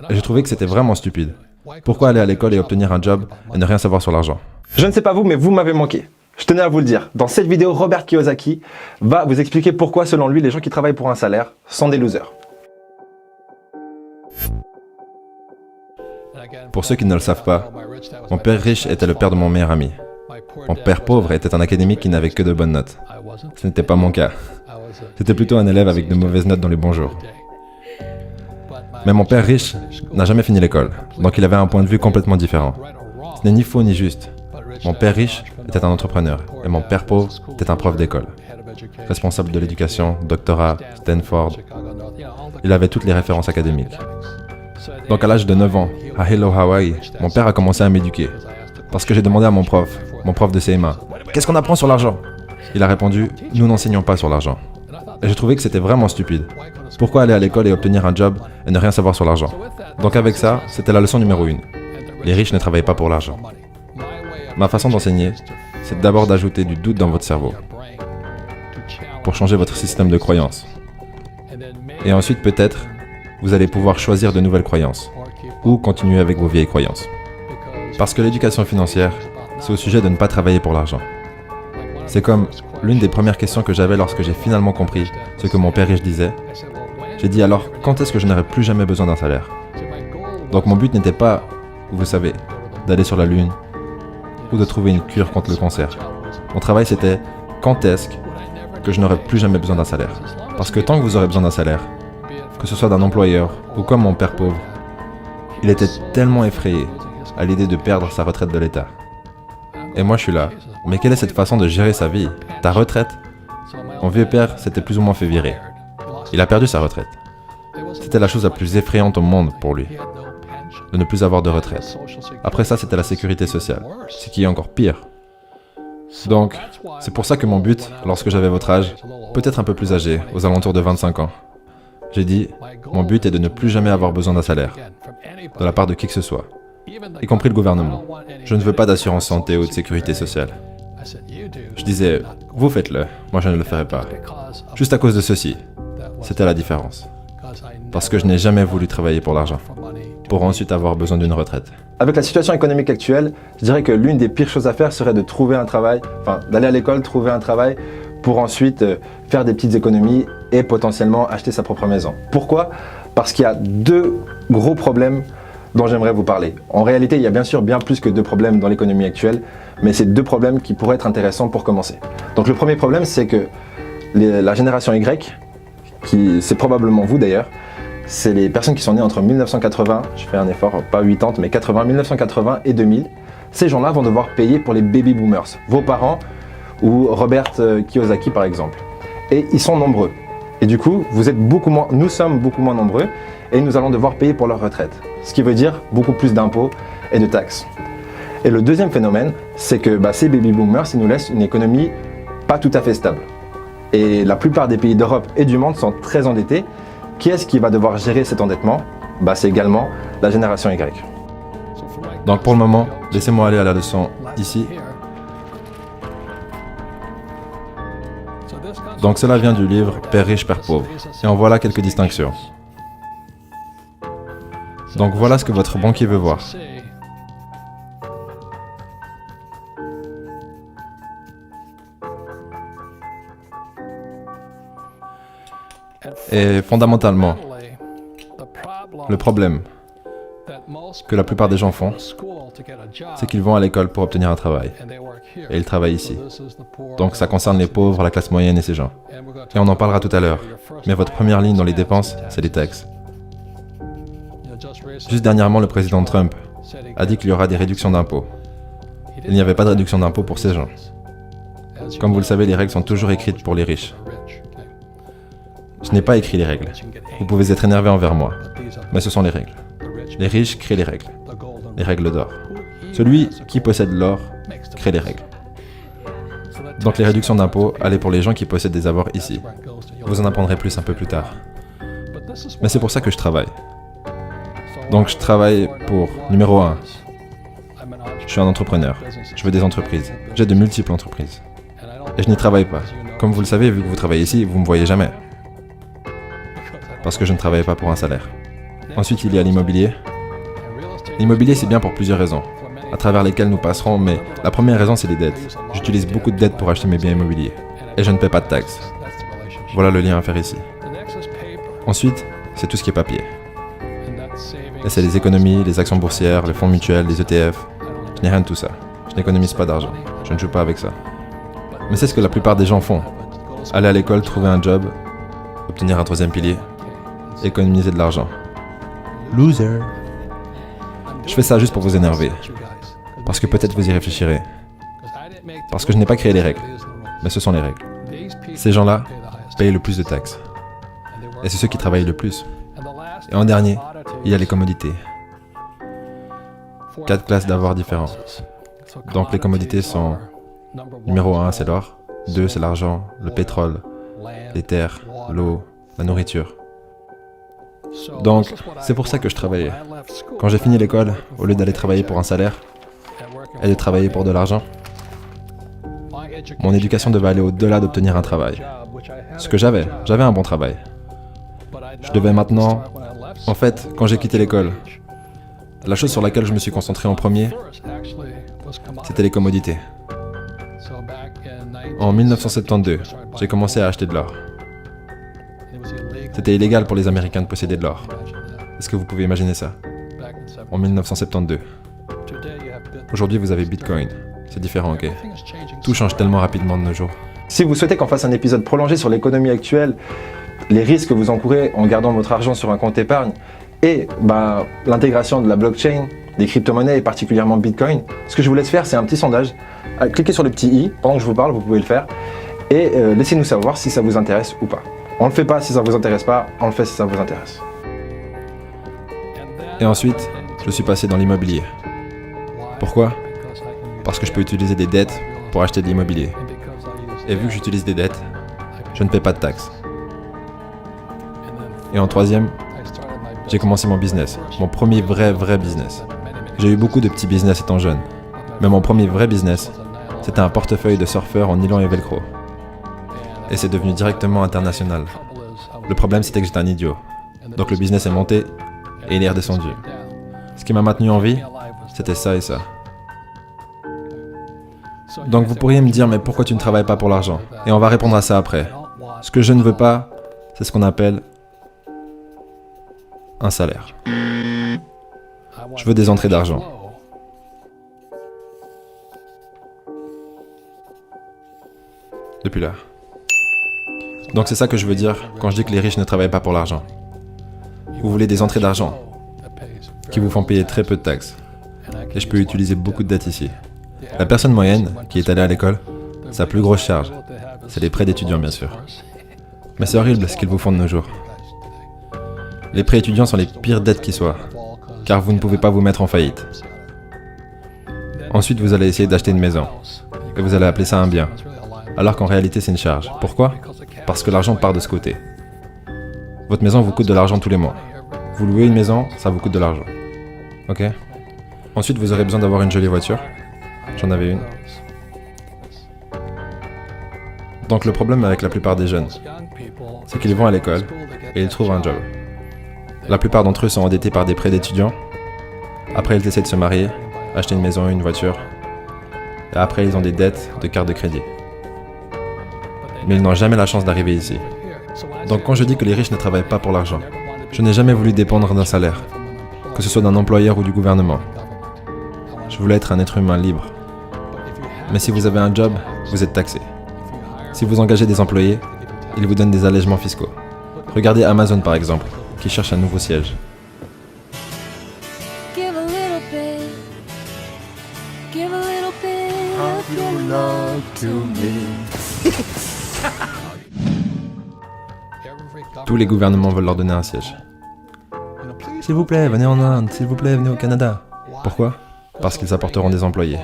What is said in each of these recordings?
Et j'ai trouvé que c'était vraiment stupide. Pourquoi aller à l'école et obtenir un job et ne rien savoir sur l'argent? Je ne sais pas vous, mais vous m'avez manqué. Je tenais à vous le dire. Dans cette vidéo, Robert Kiyosaki va vous expliquer pourquoi, selon lui, les gens qui travaillent pour un salaire sont des losers. Pour ceux qui ne le savent pas, mon père riche était le père de mon meilleur ami. Mon père pauvre était un académique qui n'avait que de bonnes notes. Ce n'était pas mon cas. C'était plutôt un élève avec de mauvaises notes dans les bons jours. Mais mon père riche n'a jamais fini l'école, donc il avait un point de vue complètement différent. Ce n'est ni faux ni juste. Mon père riche était un entrepreneur, et mon père pauvre était un prof d'école. Responsable de l'éducation, doctorat, Stanford. Il avait toutes les références académiques. Donc à l'âge de 9 ans, à Hello Hawaii, mon père a commencé à m'éduquer. Parce que j'ai demandé à mon prof de CMA, « Qu'est-ce qu'on apprend sur l'argent ?» Il a répondu, « Nous n'enseignons pas sur l'argent. » Et j'ai trouvé que c'était vraiment stupide. Pourquoi aller à l'école et obtenir un job et ne rien savoir sur l'argent? Donc avec ça, c'était la leçon numéro 1. Les riches ne travaillent pas pour l'argent. Ma façon d'enseigner, c'est d'abord d'ajouter du doute dans votre cerveau pour changer votre système de croyances. Et ensuite, peut-être, vous allez pouvoir choisir de nouvelles croyances ou continuer avec vos vieilles croyances. Parce que l'éducation financière, c'est au sujet de ne pas travailler pour l'argent. C'est comme l'une des premières questions que j'avais lorsque j'ai finalement compris ce que mon père riche disait. J'ai dit alors, quand est-ce que je n'aurai plus jamais besoin d'un salaire? Donc mon but n'était pas, vous savez, d'aller sur la lune ou de trouver une cure contre le cancer. Mon travail c'était, quand est-ce que je n'aurai plus jamais besoin d'un salaire? Parce que tant que vous aurez besoin d'un salaire, que ce soit d'un employeur ou comme mon père pauvre, il était tellement effrayé à l'idée de perdre sa retraite de l'État. Et moi je suis là, mais quelle est cette façon de gérer sa vie? Ta retraite? Mon vieux père s'était plus ou moins fait virer. Il a perdu sa retraite. C'était la chose la plus effrayante au monde pour lui, de ne plus avoir de retraite. Après ça, c'était la sécurité sociale, ce qui est encore pire. Donc, c'est pour ça que mon but, lorsque j'avais votre âge, peut-être un peu plus âgé, aux alentours de 25 ans, j'ai dit, mon but est de ne plus jamais avoir besoin d'un salaire, de la part de qui que ce soit, y compris le gouvernement. Je ne veux pas d'assurance santé ou de sécurité sociale. Je disais, vous faites-le, moi je ne le ferai pas. Juste à cause de ceci, c'était la différence. Parce que je n'ai jamais voulu travailler pour l'argent, pour ensuite avoir besoin d'une retraite. Avec la situation économique actuelle, je dirais que l'une des pires choses à faire serait de trouver un travail, d'aller à l'école, trouver un travail, pour ensuite faire des petites économies et potentiellement acheter sa propre maison. Pourquoi? Parce qu'il y a deux gros problèmes dont j'aimerais vous parler. En réalité, il y a bien sûr bien plus que deux problèmes dans l'économie actuelle, mais c'est deux problèmes qui pourraient être intéressants pour commencer. Donc le premier problème, c'est que la génération Y, c'est probablement vous d'ailleurs, c'est les personnes qui sont nées entre 1980, je fais un effort, pas 80, mais 1980 et 2000. Ces gens-là vont devoir payer pour les baby boomers, vos parents ou Robert Kiyosaki par exemple. Et ils sont nombreux. Et du coup, nous sommes beaucoup moins nombreux et nous allons devoir payer pour leur retraite. Ce qui veut dire beaucoup plus d'impôts et de taxes. Et le deuxième phénomène, c'est que ces baby boomers, ils nous laissent une économie pas tout à fait stable. Et la plupart des pays d'Europe et du monde sont très endettés. Qui est-ce qui va devoir gérer cet endettement? C'est également la génération Y. Donc pour le moment, laissez-moi aller à la leçon ici. Donc cela vient du livre Père riche, Père pauvre. Et en voilà quelques distinctions. Donc voilà ce que votre banquier veut voir. Et fondamentalement, le problème que la plupart des gens font, c'est qu'ils vont à l'école pour obtenir un travail. Et ils travaillent ici. Donc ça concerne les pauvres, la classe moyenne et ces gens. Et on en parlera tout à l'heure. Mais votre première ligne dans les dépenses, c'est les taxes. Juste dernièrement, le président Trump a dit qu'il y aura des réductions d'impôts. Il n'y avait pas de réduction d'impôts pour ces gens. Comme vous le savez, les règles sont toujours écrites pour les riches. Je n'ai pas écrit les règles. Vous pouvez être énervé envers moi, mais ce sont les règles. Les riches créent les règles d'or. Celui qui possède l'or crée les règles. Donc les réductions d'impôts allaient pour les gens qui possèdent des avoirs ici. Vous en apprendrez plus un peu plus tard. Mais c'est pour ça que je travaille. Donc je travaille pour, numéro 1, je suis un entrepreneur. Je veux des entreprises. J'ai de multiples entreprises. Et je n'y travaille pas. Comme vous le savez, vu que vous travaillez ici, vous ne me voyez jamais. Parce que je ne travaille pas pour un salaire. Ensuite, il y a l'immobilier. L'immobilier, c'est bien pour plusieurs raisons, à travers lesquelles nous passerons, mais la première raison, c'est les dettes. J'utilise beaucoup de dettes pour acheter mes biens immobiliers, et je ne paie pas de taxes. Voilà le lien à faire ici. Ensuite, c'est tout ce qui est papier. Et c'est les économies, les actions boursières, les fonds mutuels, les ETF. Je n'ai rien de tout ça. Je n'économise pas d'argent. Je ne joue pas avec ça. Mais c'est ce que la plupart des gens font. Aller à l'école, trouver un job, obtenir un troisième pilier, économiser de l'argent. Loser. Je fais ça juste pour vous énerver. Parce que peut-être vous y réfléchirez. Parce que je n'ai pas créé les règles. Mais ce sont les règles. Ces gens-là payent le plus de taxes. Et c'est ceux qui travaillent le plus. Et en dernier, il y a les commodités. 4 classes d'avoirs différents. Donc les commodités sont... Numéro 1, c'est l'or. 2, c'est l'argent, le pétrole, les terres, l'eau, la nourriture. Donc, c'est pour ça que je travaillais. Quand j'ai fini l'école, au lieu d'aller travailler pour un salaire et de travailler pour de l'argent, mon éducation devait aller au-delà d'obtenir un travail. Ce que j'avais un bon travail. Je devais maintenant... En fait, quand j'ai quitté l'école, la chose sur laquelle je me suis concentré en premier, c'était les commodités. En 1972, j'ai commencé à acheter de l'or. C'était illégal pour les Américains de posséder de l'or. Est-ce que vous pouvez imaginer ça? En 1972. Aujourd'hui, vous avez Bitcoin. C'est différent, ok? Tout change tellement rapidement de nos jours. Si vous souhaitez qu'on fasse un épisode prolongé sur l'économie actuelle, les risques que vous encourez en gardant votre argent sur un compte épargne et l'intégration de la blockchain, des crypto-monnaies et particulièrement Bitcoin, ce que je vous laisse faire, c'est un petit sondage. Cliquez sur le petit i, pendant que je vous parle, vous pouvez le faire, et laissez-nous savoir si ça vous intéresse ou pas. On ne le fait pas si ça ne vous intéresse pas, on le fait si ça vous intéresse. Et ensuite, je suis passé dans l'immobilier. Pourquoi? Parce que je peux utiliser des dettes pour acheter de l'immobilier. Et vu que j'utilise des dettes, je ne paie pas de taxes. Et en troisième, j'ai commencé mon business, mon premier vrai business. J'ai eu beaucoup de petits business étant jeune, mais mon premier vrai business, c'était un portefeuille de surfeurs en nylon et velcro. Et c'est devenu directement international. Le problème, c'était que j'étais un idiot. Donc le business est monté et il est redescendu. Ce qui m'a maintenu en vie, c'était ça et ça. Donc vous pourriez me dire, mais pourquoi tu ne travailles pas pour l'argent? Et on va répondre à ça après. Ce que je ne veux pas, c'est ce qu'on appelle un salaire. Je veux des entrées d'argent. Depuis là. Donc c'est ça que je veux dire quand je dis que les riches ne travaillent pas pour l'argent. Vous voulez des entrées d'argent qui vous font payer très peu de taxes. Et je peux utiliser beaucoup de dettes ici. La personne moyenne qui est allée à l'école, sa plus grosse charge, c'est les prêts d'étudiants bien sûr. Mais c'est horrible ce qu'ils vous font de nos jours. Les prêts étudiants sont les pires dettes qui soient, car vous ne pouvez pas vous mettre en faillite. Ensuite, vous allez essayer d'acheter une maison, et vous allez appeler ça un bien, alors qu'en réalité c'est une charge. Pourquoi? Parce que l'argent part de ce côté. Votre maison vous coûte de l'argent tous les mois. Vous louez une maison, ça vous coûte de l'argent. Ok? Ensuite, vous aurez besoin d'avoir une jolie voiture. J'en avais une. Donc le problème avec la plupart des jeunes, c'est qu'ils vont à l'école et ils trouvent un job. La plupart d'entre eux sont endettés par des prêts d'étudiants. Après, ils essaient de se marier, acheter une maison, une voiture. Et après, ils ont des dettes de carte de crédit. Mais ils n'ont jamais la chance d'arriver ici. Donc quand je dis que les riches ne travaillent pas pour l'argent, je n'ai jamais voulu dépendre d'un salaire, que ce soit d'un employeur ou du gouvernement. Je voulais être un être humain libre. Mais si vous avez un job, vous êtes taxé. Si vous engagez des employés, ils vous donnent des allègements fiscaux. Regardez Amazon par exemple, qui cherche un nouveau siège. Give a little bit. Give a little bit of your love to me. Tous les gouvernements veulent leur donner un siège. S'il vous plaît, venez en Inde. S'il vous plaît, venez au Canada. Pourquoi? Parce qu'ils apporteront des employés.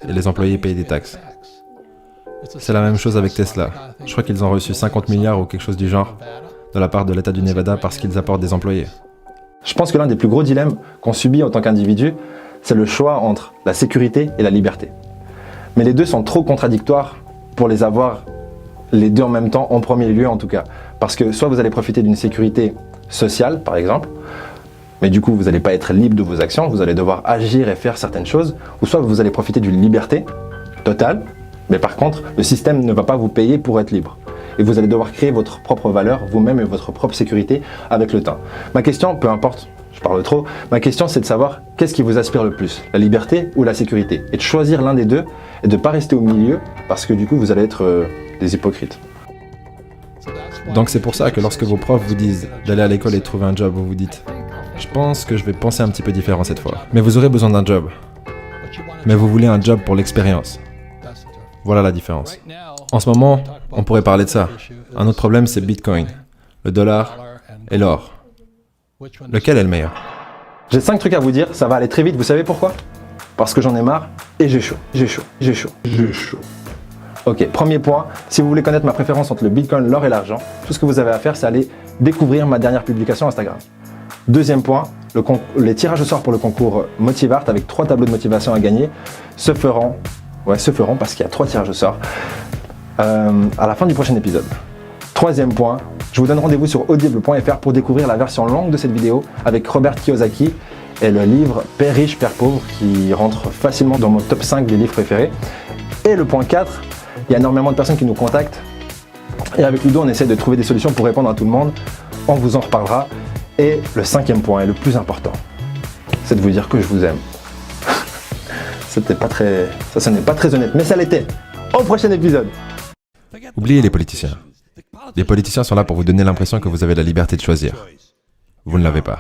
Et les employés payent des taxes. C'est la même chose avec Tesla. Je crois qu'ils ont reçu 50 milliards ou quelque chose du genre de la part de l'État du Nevada parce qu'ils apportent des employés. Je pense que l'un des plus gros dilemmes qu'on subit en tant qu'individu, c'est le choix entre la sécurité et la liberté. Mais les deux sont trop contradictoires pour les avoir les deux en même temps, en premier lieu en tout cas. Parce que soit vous allez profiter d'une sécurité sociale, par exemple, mais du coup vous n'allez pas être libre de vos actions, vous allez devoir agir et faire certaines choses, ou soit vous allez profiter d'une liberté totale, mais par contre le système ne va pas vous payer pour être libre. Et vous allez devoir créer votre propre valeur, vous-même et votre propre sécurité avec le temps. Ma question, peu importe, je parle trop, ma question c'est de savoir qu'est-ce qui vous aspire le plus, la liberté ou la sécurité, et de choisir l'un des deux et de ne pas rester au milieu parce que du coup vous allez être des hypocrites. Donc c'est pour ça que lorsque vos profs vous disent d'aller à l'école et de trouver un job, vous vous dites « Je pense que je vais penser un petit peu différent cette fois. » Mais vous aurez besoin d'un job. Mais vous voulez un job pour l'expérience. Voilà la différence. En ce moment, on pourrait parler de ça. Un autre problème, c'est Bitcoin, le dollar et l'or. Lequel est le meilleur? J'ai 5 trucs à vous dire, ça va aller très vite, vous savez pourquoi? Parce que j'en ai marre et j'ai chaud. Ok, premier point, si vous voulez connaître ma préférence entre le Bitcoin, l'or et l'argent, tout ce que vous avez à faire, c'est aller découvrir ma dernière publication Instagram. Deuxième point, les tirages au sort pour le concours Motivart avec 3 tableaux de motivation à gagner se feront parce qu'il y a 3 tirages au sort à la fin du prochain épisode. Troisième point, je vous donne rendez-vous sur audible.fr pour découvrir la version longue de cette vidéo avec Robert Kiyosaki et le livre Père riche, Père pauvre qui rentre facilement dans mon top 5 des livres préférés. Et le point 4, il y a énormément de personnes qui nous contactent et avec Ludo on essaie de trouver des solutions pour répondre à tout le monde. On vous en reparlera. Et le 5e point, et le plus important, c'est de vous dire que je vous aime. Ça n'est pas très honnête, mais ça l'était. Au prochain épisode. Oubliez les politiciens. Les politiciens sont là pour vous donner l'impression que vous avez la liberté de choisir. Vous ne l'avez pas.